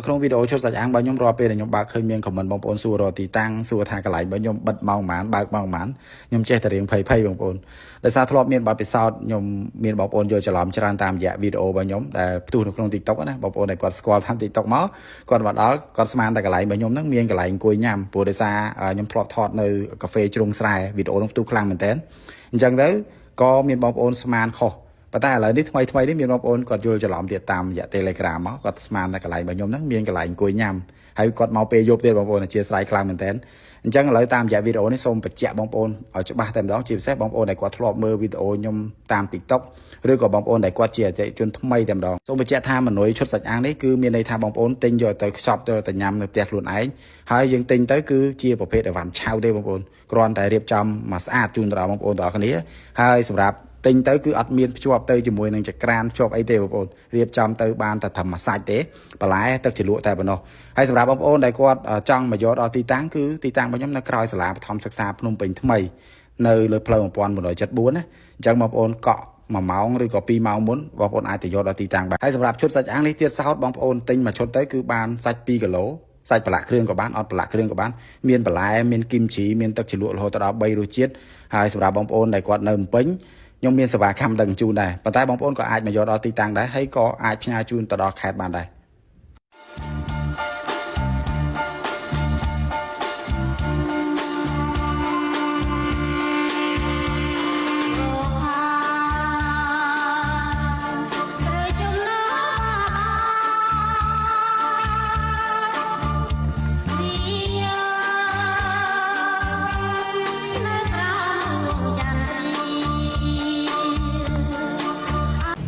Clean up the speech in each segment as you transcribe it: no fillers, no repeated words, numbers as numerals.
ក្នុងវីដេអូឈុតសាច់អាំងរបស់ខ្ញុំរាល់ពេលដែលខ្ញុំបើកឃើញមានខមមិនបងប្អូនសួររកទីតាំងសួរថាកន្លែងរបស់ខ្ញុំបិទម៉ោងប៉ុន្មានបើកម៉ោងប៉ុន្មានខ្ញុំចេះតែរៀងភ័យបងប្អូនដោយសារធ្លាប់មានបទពិសោធន៍ខ្ញុំមានបងប្អូនយល់ច្រឡំច្រើនតាមរយៈវីដេអូរបស់ខ្ញុំដែលផ្ទុះនៅក្នុង TikTok ណាបងប្អូនដែលគាត់ស្គាល់តាម TikTok មកគាត់មកដល់គាត់ស្មានតែកន្លែងរបស់ខ្ញុំហ្នឹងមានកន្លែងអង្គុយញ៉ាំព្រោះដោយសារខ្ញុំធ្លាប់ថតនៅកាហ្វេជ្រុងស្រែវីដេអូហ្នឹងផ្ទុះខ្លាំងមែនតើអញ្ចឹងទៅក៏មានបងប្អូនស្មានខុសប៉ុន្តែឥឡូវនេះថ្មីនេះមានបងប្អូនគាត់យល់ច្រឡំទៀតតាមរយៈ Telegram មកគាត់ស្មានតែកន្លែងរបស់ខ្ញុំហ្នឹងមានកន្លែងអង្គុយញ៉ាំហើយគាត់មកពេលយប់ទៀតបងប្អូនអធិស្ឋានខ្លាំងមែនតើអញ្ចឹងឥឡូវតាមរយៈវីដេអូនេះសូមបញ្ជាក់បងប្អូនឲ្យច្បាស់តែម្ដងជាពិសេសបងប្អូនដែលគាត់ធ្លាប់មើលវីដេអូខ្ញុំតាម TikTok ឬក៏បងប្អូនដែលគាត់ជាអតិថិជនថ្មីតែម្ដងសូមបញ្ជាក់ថាមនុយឈុតសាច់អាំងនេះគឺមានន័យថាបងប្អូនទិញយកទៅខ្ចប់ទៅញ៉ាំនៅផ្ទះខ្លួនឯងហើយយើងទិញទៅគឺជាប្រភេទអីវ៉ាន់ឆៅទេបងប្អូនគ្រាន់តែរៀបចំមកស្អាតជូនដល់បងប្អូនទាំងអស់គ្នាហើយសម្រាប់ទិញទៅគឺអត់មានភ្ជាប់ទៅជាមួយនឹងចក្រានភ្ជាប់អីទេបងប្អូនរៀបចំទៅបានតែត្រឹមមួយសាច់ទេបន្លែទឹកជ្រលក់តែប៉ុណ្ណោះហើយសម្រាប់បងប្អូនដែលគាត់ចង់មកយកដល់ទីតាំងគឺទីតាំងរបស់ខ្ញុំនៅក្រោយសាលាបឋមសិក្សាភ្នំពេញថ្មីនៅលើផ្លូវ1174ណាអញ្ចឹងបងប្អូនកក់1ម៉ោងឬក៏2ម៉ោងមុនបងប្អូនអាចទៅយកដល់ទីតាំងបានហើយសម្រាប់ឈុតសាច់អាំងនេះទៀតសោតបងប្អូនទិញមួយឈុតទៅគឺបានសាច់2គីឡូសាច់ប្រឡាក់គ្រឿងក៏បានអត់ប្រឡាក់គ្រឿងក៏បានមានបន្លែមានគីមជីមានទឹកជ្រលក់រហូតដល់3រសជាតិហើយសម្រាប់បងប្អូនដែលគាត់នៅភ្នំពេញខ្ញុំមានសេវាកម្មដឹកជញ្ជូនដែរប៉ុន្តែបងប្អូនក៏អាចមកយកដល់ទីតាំងដែរហើយក៏អាចផ្ញើជូនទៅដល់ខេត្តបានដែរ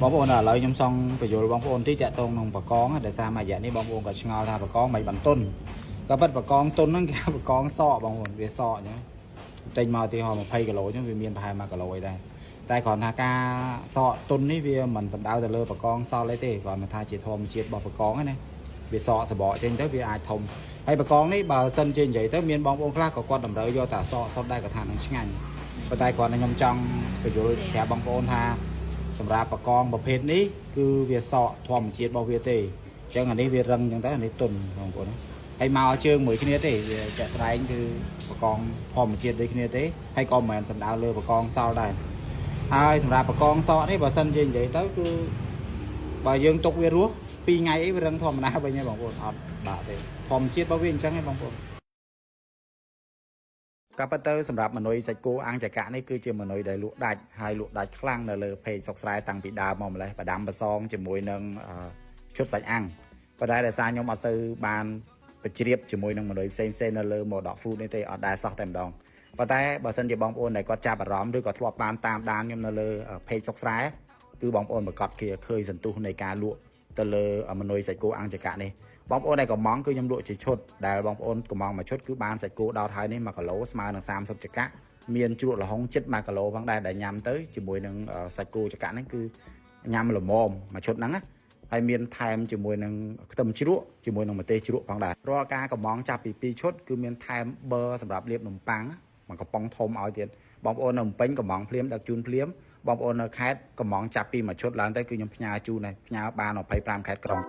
បងប្អូនឥឡូវខ្ញុំសងបញ្យល់បងប្អូនទីតាក់ទងនឹងបកងដោយសារមួយរយៈនេះបងប្អូនក៏ឆ្ងល់ថាបកងមិនបន្ទន់ក៏ប៉ិតបកងទុនហ្នឹងគេហៅបកងសក់បងប្អូនវាសក់អញ្ចឹងទិញមកទីហោ20គីឡូអញ្ចឹងវាមានប្រហែល1គីឡូអីដែរតែគ្រាន់ថាការសក់ទុននេះវាមិនសំដៅទៅលើបកងសល់អីទេគ្រាន់តែថាជាធម្មជាតិរបស់បកងហ្នឹងណាវាសក់សបកចេញទៅវាអាចធំហើយបកងនេះបើសិនជានិយាយទៅមានបងប្អូនខ្លះក៏គាត់តម្រូវយកតែសក់សុទ្ធដែរក៏ថានឹងឆ្ងាញ់ប៉ុន្តែគ្រាន់តែខ្ញុំចង់បញ្យល់ប្រាប់បងប្អូនថាសម្រាប់បកងប្រភេទនេះគឺវាសក់ធម្មជាតិរបស់វាទេអញ្ចឹងអានេះវារឹងអញ្ចឹងទៅអានេះទុនបងប្អូនហើយមកជើងមួយគ្នាទេវាចាក់ត្រែងគឺបកងធម្មជាតិដូចគ្នាទេហើយក៏មិនមែនសំដៅលើបកងសល់ដែរហើយសម្រាប់បកងសក់នេះបើសិនជានិយាយទៅគឺបើយើងទុកវារស់2ថ្ងៃអីវារឹងធម្មតាវិញទេបងប្អូនអត់បាទទេធម្មជាតិរបស់វាអញ្ចឹងឯងបងប្អូនក៏ប៉ុន្តែសម្រាប់មនុយសាច់គោអាំងចកៈនេះគឺជាមនុយដែលលក់ដាច់ហើយលក់ដាច់ខ្លាំងនៅលើเพจសុកស្រែតាំងពីដើមមកម្លេះបដាំបសងជាមួយនឹងឈុតសាច់អាំងប៉ុន្តែដោយសារខ្ញុំអត់សូវបានបញ្ជ្រាបជាមួយនឹងមនុយផ្សេងនៅលើ Modok Food នេះទេអត់ដែរសោះតែម្ដងប៉ុន្តែបើសិនជាបងប្អូនដែលគាត់ចាប់អារម្មណ៍ឬក៏ធ្លាប់បានតាមដានខ្ញុំនៅលើเพจសុកស្រែគឺបងប្អូនប្រកាសឃើញសន្ទុះនៃការលក់ទៅលើមនុយសាច់គោអាំងចកៈនេះបងប្អូនដែលកំងគឺខ្ញុំលក់ជាឈុតដែលបងប្អូនកំងមួយឈុតគឺបានសាច់គោដោតហើយនេះ1គីឡូស្មើនឹង30ចកៈមានជ្រក់ល្ហុងជិត1គីឡូផងដែរដែលញ៉ាំទៅជាមួយនឹងសាច់គោចកៈហ្នឹងគឺញ៉ាំល្មមមួយឈុតហ្នឹងណាហើយមានថែមជាមួយនឹងខ្ទឹមជ្រក់ជាមួយនឹងម្ទេសជ្រក់ផងដែររាល់ការកំងចាប់ពី2ឈុតគឺមានថែមប៊ឺសម្រាប់លាបនំប៉័ងមួយកំប៉ុងធំឲ្យទៀតបងប្អូននៅភ្នំពេញកំងភ្លាមដឹកជូនភ្លាមបងប្អូននៅខេត្តកំងចាប់ពីមួយឈុតឡើងទៅគឺខ្ញុំផ្ញើជូនហើយផ្ញើបាន25ខេត្តក្រុង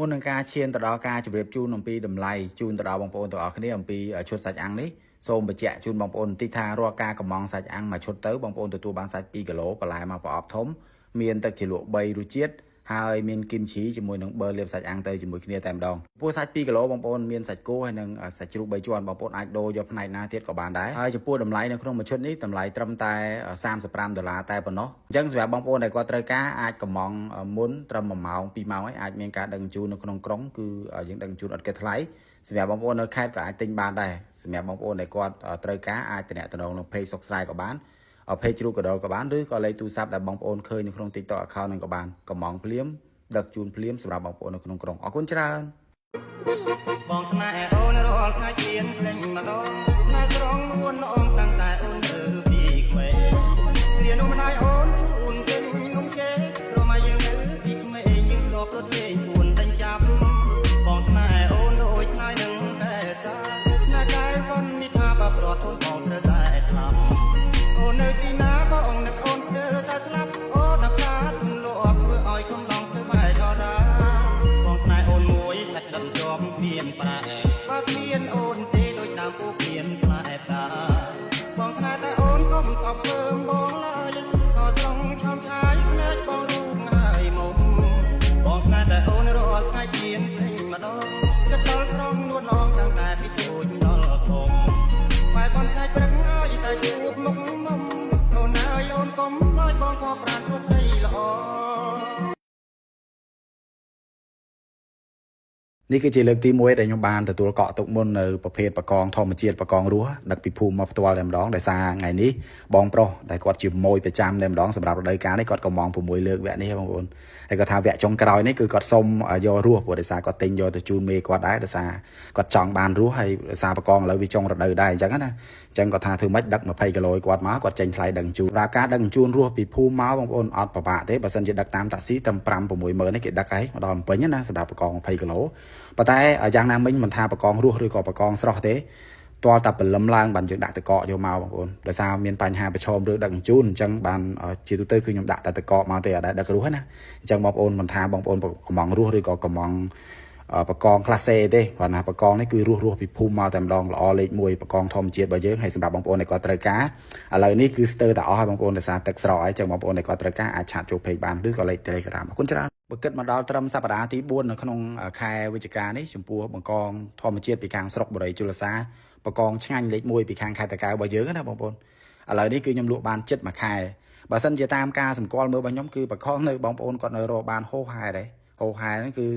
មុននឹងការឈានទៅដល់ការជម្រាបជូនអំពីតម្លៃជូនទៅដល់បងប្អូនទាំងអស់គ្នាអំពីឈុតសាច់អាំងនេះសូមបញ្ជាក់ជូនបងប្អូនបន្តិចថារាល់ការកំងសាច់អាំងមួយឈុតទៅបងប្អូនទទួលបានសាច់2គីឡូបន្លែមកប្រអប់ធំមានទឹកជ្រលក់3រសជាតិ ហើយមានគីមជីជាមួយនឹងប៊ឺលាបសាច់អាំងទៅជាមួយគ្នាតែម្ដងពោះសាច់2គីឡូបងប្អូនមានសាច់គោហើយនឹងសាច់ជ្រូក3ជាន់បងប្អូនអាចដូរយកផ្នែកណាទៀតក៏បានដែរហើយចំពោះតម្លៃនៅក្នុងមួយឈុតនេះតម្លៃត្រឹមតែ$35តែប៉ុណ្ណោះអញ្ចឹងសម្រាប់បងប្អូនដែលគាត់ត្រូវការអាចកម្មង់មុនត្រឹម1ម៉ោង2ម៉ោងហើយអាចមានការដឹកជញ្ជូននៅក្នុងក្រុងគឺយើងដឹកជញ្ជូនអត់គិតថ្លៃសម្រាប់បងប្អូននៅខេត្តក៏អាចទិញបានដែរសម្រាប់បងប្អូនដែលគាត់ត្រូវការអាចតំណតំណងនឹង page សុកស្រែក៏បានpage ជ្រូកកដុលក៏បានឬក៏លេខទូរស័ព្ទដែលបងប្អូនឃើញនៅក្នុង TikTok account នឹងក៏បានកម្មង់ភ្លាមដឹកជូនភ្លាមសម្រាប់បងប្អូននៅក្នុងក្រុងអរគុណច្រើនបងថ្នាក់អូនរាល់ថ្ងៃជាភ្លេងម្ដងណែត្រង់នួនអងតាំងតែអូនទៅពីក្មេងគ្រានោះម្ដាយអូនជូនគេនំជេរមកយើងទៅពីក្មេងយើងធ្លាប់រត់លេងពួនតែងចាប់បងថ្នាក់អូនដូចថ្ងៃនឹងតែតាណាកាយវន់នេះថាបើប្រត់អូនបងត្រូវតែខ្លាប់អូននៅទីណាបងនឹកអូនធ្វើតែស្លាប់អូនដល់ខាតលោកធ្វើឲ្យខ្ញុំឡងទៅបែកអរាបងថ្នាក់អូនមួយតែដិតជាប់មានប្រែបើមានអូនទេដូចដើមពូមានផ្លែតាបងថ្នាក់តែអូនកុំអប់ធ្វើបងឡើយក៏ត្រង់ឆោមឆាយភ្នែកបងរូបហើយមកបងថ្នាក់តែអូនរាល់ថ្ងៃជាភ្លេងម្ដងគិតដល់ត្រង់នួនឡងតាំងតែពីទូចដល់ធំបែបបងថ្ងៃព្រឹកហើយតែជួបមុខមុំអូនហើយអូនកុំឲ្យបងខកប្រាណគ្រប់ដីល្អនេះគឺជាលើកទី1ដែលខ្ញុំបានទទួលកក់ទុកមុននៅប្រភេទបកងធម្មជាតិបកងរស់ដឹកពីភូមិមកផ្ទាល់តែម្ដងដោយសារថ្ងៃនេះបងប្រុសដែលគាត់ជាម៉ួយប្រចាំតែម្ដងសម្រាប់រដូវកាលនេះគាត់ក៏ម៉ង6លើកវគ្គនេះបងប្អូនហើយគាត់ថាវគ្គចុងក្រោយនេះគឺគាត់សុំយករស់ព្រោះដោយសារគាត់ទិញយកទៅជូនមេគាត់ដែរដោយសារគាត់ចង់បានរស់ហើយដោយសារបកងឥឡូវវាចុងរដូវដែរអញ្ចឹងណាអញ្ចឹងគាត់ថាធ្វើម៉េចដឹក20គីឡូគាត់មកគាត់ចេញថ្លៃដឹកជូនការដឹកជូនរស់ពីភូមិមកបងប្អូនអត់ពិបាកទេបើសិនជាដឹកតាមតាក់ស៊ីត្រឹម5-6ម៉ឺននេះគេដឹកហើយមកដល់ពេញណាសម្រាប់បកង20គីឡូប៉ុន្តែយ៉ាងណាមិញមិនថាបកងរស់ឬក៏បកងស្រស់ទេទាល់តែព្រលឹមឡើងបានយើងដាក់តកកយកមកបងប្អូនដោយសារមានបញ្ហាប្រឈមឬដឹកជញ្ជូនអញ្ចឹងបានជាទូទៅគឺខ្ញុំដាក់តែតកកមកទេអត់ដឹករស់ណាអញ្ចឹងបងប្អូនមិនថាបងប្អូនកំងរស់ឬក៏កំងបកង class A ទេគាត់ថាបកងនេះគឺរស់ពីភូមិមកតែម្ដងល្អលេខ1បកងធម្មជាតិរបស់យើងហើយសម្រាប់បងប្អូនដែលគាត់ត្រូវការឥឡូវនេះគឺស្ទើរតែអស់ហើយបងប្អូនដោយសារទឹកស្រកហើយអញ្ចឹងបងប្អូនដែលគាត់ត្រូវការអាចឆាតចូល page បានឬក៏លេខ Telegram អរគុណច្រើនបើគិតមកដល់ត្រឹមសប្តាហ៍ទី4នៅក្នុងខែវិច្ឆិកានេះចំពោះបង្កងធម្មជាតិពីខាងស្រុកបរិយជលសាបកងឆ្ងាញ់លេខ1ពីខាងខេត្តតាកែវរបស់យើងណាបងប្អូនឥឡូវនេះគឺខ្ញុំលក់បានចិត្តមួយខែបើសិនជាតាមការសម្គាល់មើលរបស់ខ្ញុំគឺបកងនៅបងប្អូនគាត់នៅរកបានហូរហែដែរហូរហែហ្នឹងគឺ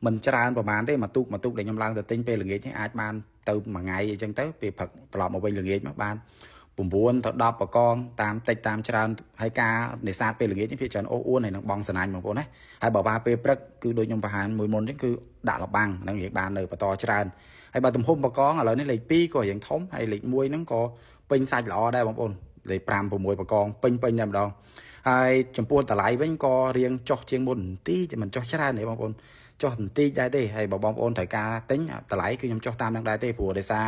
មិនច្រើនប្រហែលទេមកទូកដែលខ្ញុំឡើងទៅទិញពេលល្ងាចនេះអាចបានទៅមួយថ្ងៃអញ្ចឹងទៅពេលព្រឹកត្រឡប់មកវិញល្ងាចមកបាន9ទៅ10បកងតាមតិចតាមច្រើនហើយការនេសាទពេលល្ងាចនេះភាគច្រើនអូសអួនហើយនឹងបងសណាញ់បងប្អូនណាហើយបើពេលព្រឹកគឺដូចខ្ញុំបង្ហាញមួយមុនអញ្ចឹងគឺដាក់លបាំងនឹងនិយាយបាននៅបន្តច្រើនហើយបើទំហំបកងឥឡូវនេះលេខ2ក៏រៀងធំហើយលេខ1ហ្នឹងក៏ពេញសាច់ល្អដែរបងប្អូនលេខ5 6បកងពេញតែម្ដងហើយចំពោះតម្លៃវិញក៏រៀងចុះជាងមុនបន្តិចមិនចុះច្រើនទេបងប្អូនចុះបន្តិចដែរទេហើយបើបងប្អូនត្រូវការទិញតម្លៃគឺខ្ញុំចុះតាមនឹងដែរទេព្រោះដោយសារ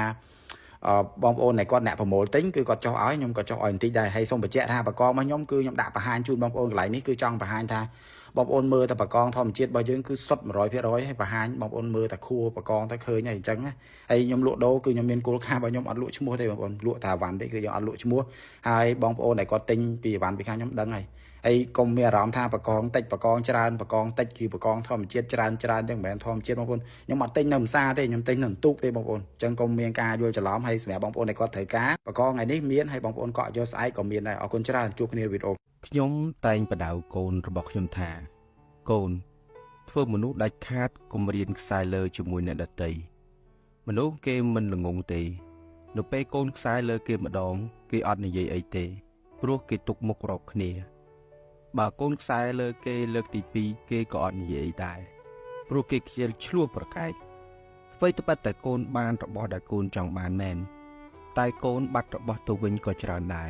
បងប្អូនដែលគាត់អ្នកប្រមូលទិញគឺគាត់ចុះឲ្យខ្ញុំក៏ចុះឲ្យបន្តិចដែរហើយសូមបញ្ជាក់ថាបកងរបស់ខ្ញុំគឺខ្ញុំដាក់បង្ហាញជូនបងប្អូនកន្លែងនេះគឺចង់បង្ហាញថាបងប្អូនមើលតែបកងធម្មជាតិរបស់យើងគឺសុទ្ធ 100% ហើយបង្ហាញបងប្អូនមើលតែខួរបកងតែឃើញហើយអញ្ចឹងណាហើយខ្ញុំលក់ដូរគឺខ្ញុំមានគោលការណ៍របស់ខ្ញុំអត់លក់ឈ្មោះទេបងប្អូនលក់តែអវ៉ាន់ទេគឺខ្ញុំអត់លក់ឈ្មោះហើយបងប្អូនដែលគាត់ទិញពីអវ៉ាន់ពីខាងខ្ញុំដឹងហើយហើយកុំមានអារម្មណ៍ថាបកងតិចបកងច្រើនបកងតិចគឺបកងធម្មជាតិច្រើនចឹងមិនមែនធម្មជាតិបងប្អូនខ្ញុំអត់ទិញនៅផ្សារទេខ្ញុំទិញនៅទូកទេបងប្អូនអញ្ចឹងកុំមានការយល់ច្រឡំហើយសម្រាប់បងប្អូនដែលគាត់ត្រូវការបកងថ្ងៃនេះមានហើយបងប្អូនកក់យកស្អែកក៏មានដែរអរគុណច្រើនជួបគ្នាវីដេអូខ្ញុំតែងបដៅកូនរបស់ខ្ញុំថាកូនធ្វើមនុស្សដាច់ខាតកុំរៀនខ្សែលើជាមួយអ្នកដទៃមនុស្សគេមិនល្ងងទេនៅពេលកូនខ្សែលើគេម្ដងគេអត់និយាយអីទេព្រោះគេទុកមុខរកគ្នាបើកូនខ្សែលើគេលើកទី2គេក៏អត់និយាយដែរព្រោះគេខ្ជិលឆ្លោះប្រកែកអ្វីត្បិតតែកូនបានរបស់ដែលកូនចង់បានមែនតែកូនបាត់របស់ទៅវិញក៏ច្រើនដែរ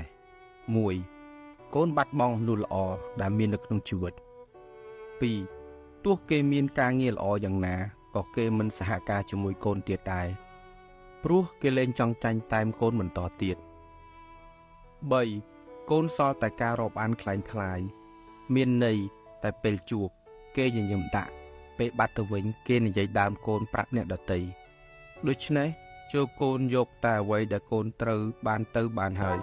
1កូនបាត់បង់នូវល្អដែលមាននៅក្នុងជីវិត2ទោះគេមានការងារល្អយ៉ាងណាក៏គេមិនសហការជាមួយកូនទៀតដែរព្រោះគេលែងចង់ចាញ់តែមកូនបន្តទៀត3កូនសល់តែការរាប់អានคล้ายមានន័យតែពេលជួបគេញញឹមដាក់ពេលបាត់ទៅវិញគេនិយាយដើមកូនប្រាប់អ្នកដទៃដូច្នេះចូលកូនយកតែអ្វីដែលកូនត្រូវបានទៅបានហើយ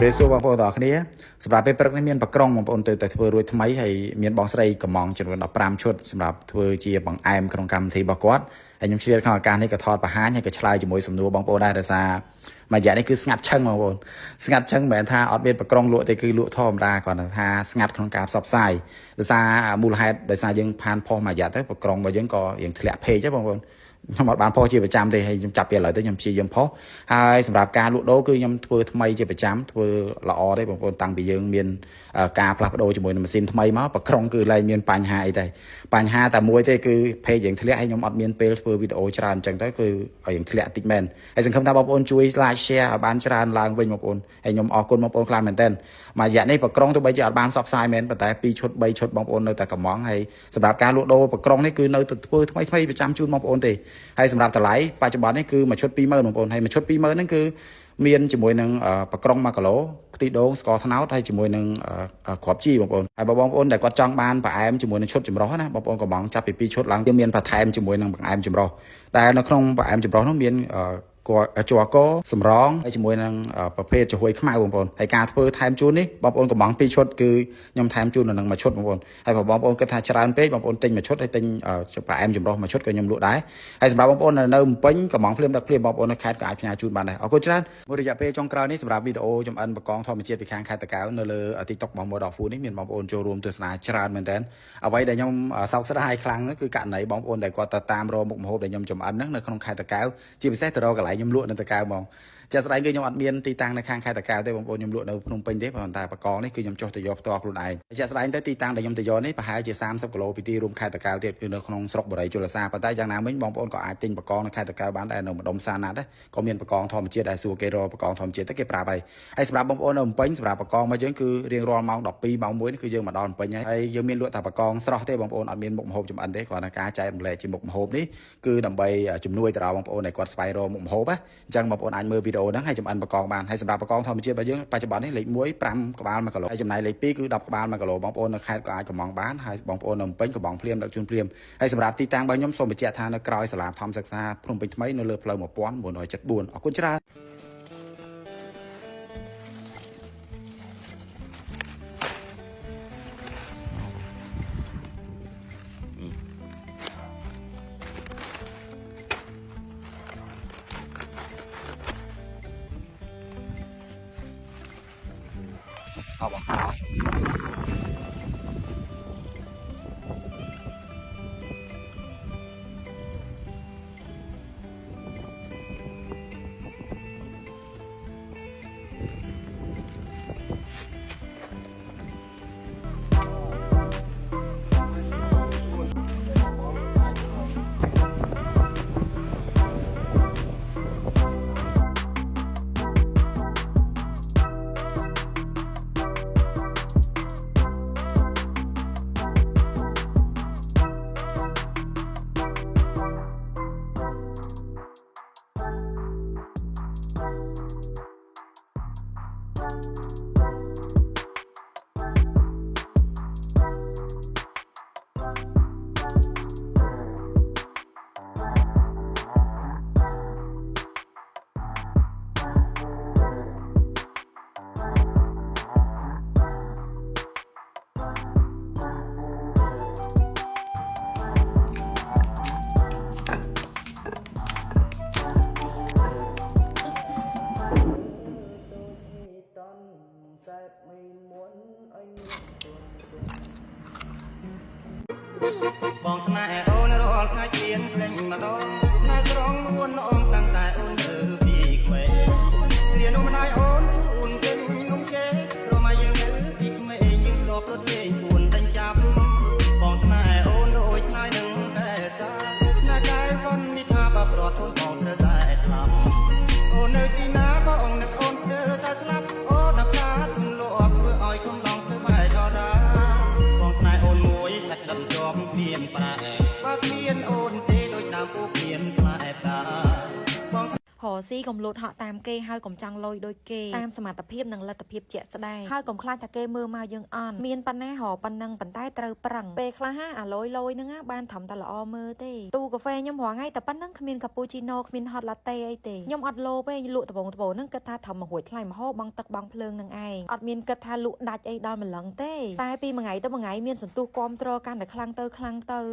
ប្រេសួរបងប្អូនទាំងអស់គ្នាសម្រាប់ពេលព្រឹកនេះមានបក្រងបងប្អូនទៅតែធ្វើរួចថ្មីហើយមានបងស្រីកំងចំនួន15ឈុតសម្រាប់ធ្វើជាបង្អែមក្នុងកម្មវិធីរបស់គាត់ហើយខ្ញុំជ្រាបក្នុងឱកាសនេះក៏ថតបង្ហាញហើយក៏ឆ្លើយជាមួយសំណួរបងប្អូនដែរដោយសារមួយរយៈនេះគឺស្ងាត់ឈឹងបងប្អូនស្ងាត់ឈឹងមិនមែនថាអត់មានបក្រងលក់ទេគឺលក់ធម្មតាគ្រាន់តែថាស្ងាត់ក្នុងការផ្សព្វផ្សាយដោយសារមូលហេតុដោយសារយើងផានផុសមួយរយៈទៅបក្រងរបស់យើងក៏រៀងធ្លាក់ពេកហ្នឹងបងប្អូនខ្ញុំអត់បានផុសជាប្រចាំទេហើយខ្ញុំចាប់ពីឥឡូវទៅខ្ញុំព្យាយាមផុសហើយសម្រាប់ការលក់ដូរគឺខ្ញុំធ្វើថ្មីជាប្រចាំធ្វើល្អទេបងប្អូនតាំងពីយើងមានការផ្លាស់ប្ដូរជាមួយនឹងម៉ាស៊ីនថ្មីមកប្រក្រងគឺលែងមានបញ្ហាអីទេបញ្ហាតែមួយទេគឺเพจយើងធ្លាក់ហើយខ្ញុំអត់មានពេលធ្វើវីដេអូច្រើនអញ្ចឹងទៅគឺយើងធ្លាក់តិចមែនហើយសង្ឃឹមថាបងប្អូនជួយ like share ឲ្យបានច្រើនឡើងវិញបងប្អូនហើយខ្ញុំអរគុណបងប្អូនខ្លាំងមែនទែនមួយរយៈនេះប្រក្រងទៅបីជាអត់បានសបផ្សាយមែនប៉ុន្តែ2ឈុត3ឈុតបងប្អូននៅតែកំងហើយសម្រាប់ការលក់ដូរប្រក្រងនេះគឺនៅតែធ្វើថ្មីប្រចាំជូនបងប្អូនទេហើយសម្រាប់តម្លៃបច្ចុប្បន្ននេះគឺមួយឈុត 20000 បងប្អូនហើយមួយឈុត 20000ហ្នឹងគឺមានជាមួយនឹងប្រក្រង1គីឡូខ្ទិះដូងស្ករត្នោតហើយជាមួយនឹងគ្រាប់ជីបងប្អូនហើយបងប្អូនដែលគាត់ចង់បានបង្អែមជាមួយនឹងឈុតចម្រុះណាបងប្អូនកំងចាប់ពី2ឈុតឡើងទៀតមានបន្ថែមជាមួយនឹងបង្អែមចម្រុះដែលនៅក្នុងបង្អែមចម្រុះនោះមានជ័រកសម្រងហើយជាមួយនឹងប្រភេទចំហុយខ្មៅបងប្អូនហើយការធ្វើថែមជូននេះបងប្អូនកំង2ឈុតគឺខ្ញុំថែមជូននៅនឹង1ឈុតបងប្អូនហើយបងប្អូនគិតថាច្រើនពេកបងប្អូនទិញ1ឈុតហើយទិញប្រអែមចម្រុះ1ឈុតក៏ខ្ញុំលក់ដែរហើយសម្រាប់បងប្អូននៅភ្នំពេញកំងភ្លាមដឹកភ្លាមបងប្អូននៅខេត្តក៏អាចផ្ញើជូនបានដែរអរគុណច្រើនមួយរយៈពេលចុងក្រោយនេះសម្រាប់វីដេអូចំអិនបកងធម្មជាតិពីខាងខេត្តតាកែវនៅលើ TikTok របស់ Model Food នេះមានបងប្អូនចូលរួមទស្សនាច្រើនមែនតើអ្វីដែលខ្ញុំសោកស្ដាយខ្លាំងនោះគឺករណីបងប្អូនដែលគាត់ទៅតាមរកមុខម្ហូបដែលខ្ញុំចំអិនហ្នឹងនៅក្នុងខេត្តតាកែវជាពិសេសទៅរកកន្លែងខ្ញុំលក់នៅតាកែវហ្មងចាស្ដីគឺខ្ញុំអត់មានទីតាំងនៅខាងខេត្តតាកែវទេបងប្អូនខ្ញុំលក់នៅភ្នំពេញទេប៉ុន្តែបកងនេះគឺខ្ញុំចុះទៅយកផ្ទាល់ខ្លួនឯងចាស្ដីទៅទីតាំងដែលខ្ញុំទៅយកនេះប្រហែលជា30គីឡូពីទីរួមខេត្តតាកែវទៀតគឺនៅក្នុងស្រុកបរិយជលសាប៉ុន្តែយ៉ាងណាមិញបងប្អូនក៏អាចទិញបកងនៅខេត្តតាកែវបានដែរនៅម្ដុំសាណាត់ដែរក៏មានបកងធម្មជាតិដែរសួរគេរកបកងធម្មជាតិទៅគេប្រាប់ហើយសម្រាប់បងប្អូននៅភ្នំពេញសម្រាប់បកងមកយើងគឺរៀងរាល់ម៉ោង12ម៉ោង1នេះគឺយើងមកដល់ភ្នំពេញហើយយើងមានលក់តែបកងស្រស់ទេបងប្អូនអត់មានមុខម្ហូបចម្អិនទេគ្រាន់តែការចែករំលែកជាមុខម្ហូបនេះគឺដើម្បីជំនួយទៅដល់បងប្អូនដែលគាត់ស្វែងរកមុខម្ហូបណាអញ្ចឹងបងប្អូនអាចមើលវីដេអូហ្នឹងហើយចម្អិនបកងបានហើយសម្រាប់បកងធម្មជាតិរបស់យើងបច្ចុប្បន្ននេះលេខ1 5ក្បាល1គីឡូហើយចំណែកលេខ2គឺ10ក្បាល1គីឡូបងប្អូននៅខេត្តក៏អាចកំងបានហើយបងប្អូននៅភ្នំពេញកំងភ្លាមដឹកជូនភ្លាមហើយសម្រាប់ទីតាំងរបស់ខ្ញុំសូមបញ្ជាក់ថានៅក្រោយសាលាធម្មសិក្សាភ្នំពេញថ្មីនៅលើផ្លូវ1974អរគុណច្រើនអបបងស្នេហ៍អូនរាល់ថ្ងៃជៀនភ្លេងម្ដងស្នេហ៍ស្រងនួនអូនតាំងតែអូននៅពីក្មេងគ្រានោះម្ដាយអូនជូនគេនំជេរមកយើងនៅពីក្មេងយើងធ្លាប់រត់លេងពួនដេញចាប់បងស្នេហ៍អូនដូចថ្ងៃនឹងតែតាណាកាយកូននេះថាបប្រត់អូនបងត្រូវតែស្លាប់អូននៅទីណាបងនឹកអូនត្រូវតែស្លាប់អូនដល់កាទុំលក់ធ្វើឲ្យខ្ញុំឡងទៅបែកអរាបងស្នេហ៍អូនមួយតែដិតជាប់មានប្រែបើគ្មានអូនទេដូចដើមពូមានផ្លែតាបង ស៊ីកំលូតហក់តាមគេហើយកុំចង់លុយដូចគេតាមសមត្ថភាពនិងលទ្ធភាពជាក់ស្ដែងហើយកុំខ្លាចថាគេមើលមកយើងអន់មានប៉ុណ្ណារកប៉ុណ្ណឹងប៉ុន្តែត្រូវប្រឹងពេលខ្លះអាលុយហ្នឹងបានត្រឹមតែល្អមើលទេទូកាហ្វេខ្ញុំរាល់ថ្ងៃតែប៉ុណ្ណឹងគ្មានកាពូជីណូគ្មានហតឡាតេអីទេខ្ញុំអត់លោទេលក់ដបងហ្នឹងគិតថាត្រឹមមួយថ្លៃម្ហូបបងទឹកបងភ្លើងនឹងឯងអត់មានគិតថាលក់ដាច់អីដល់ម្លឹងទេតែពីមួយថ្ងៃទៅមួយថ្ងៃមានសន្ទុះគាំទ្រកាន់តែខ្លាំងទៅ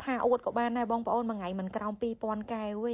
ថាអួតក៏បានដែរបងប្អូនមួយថ្ងៃមិនក្រោម 2000 កែវទេ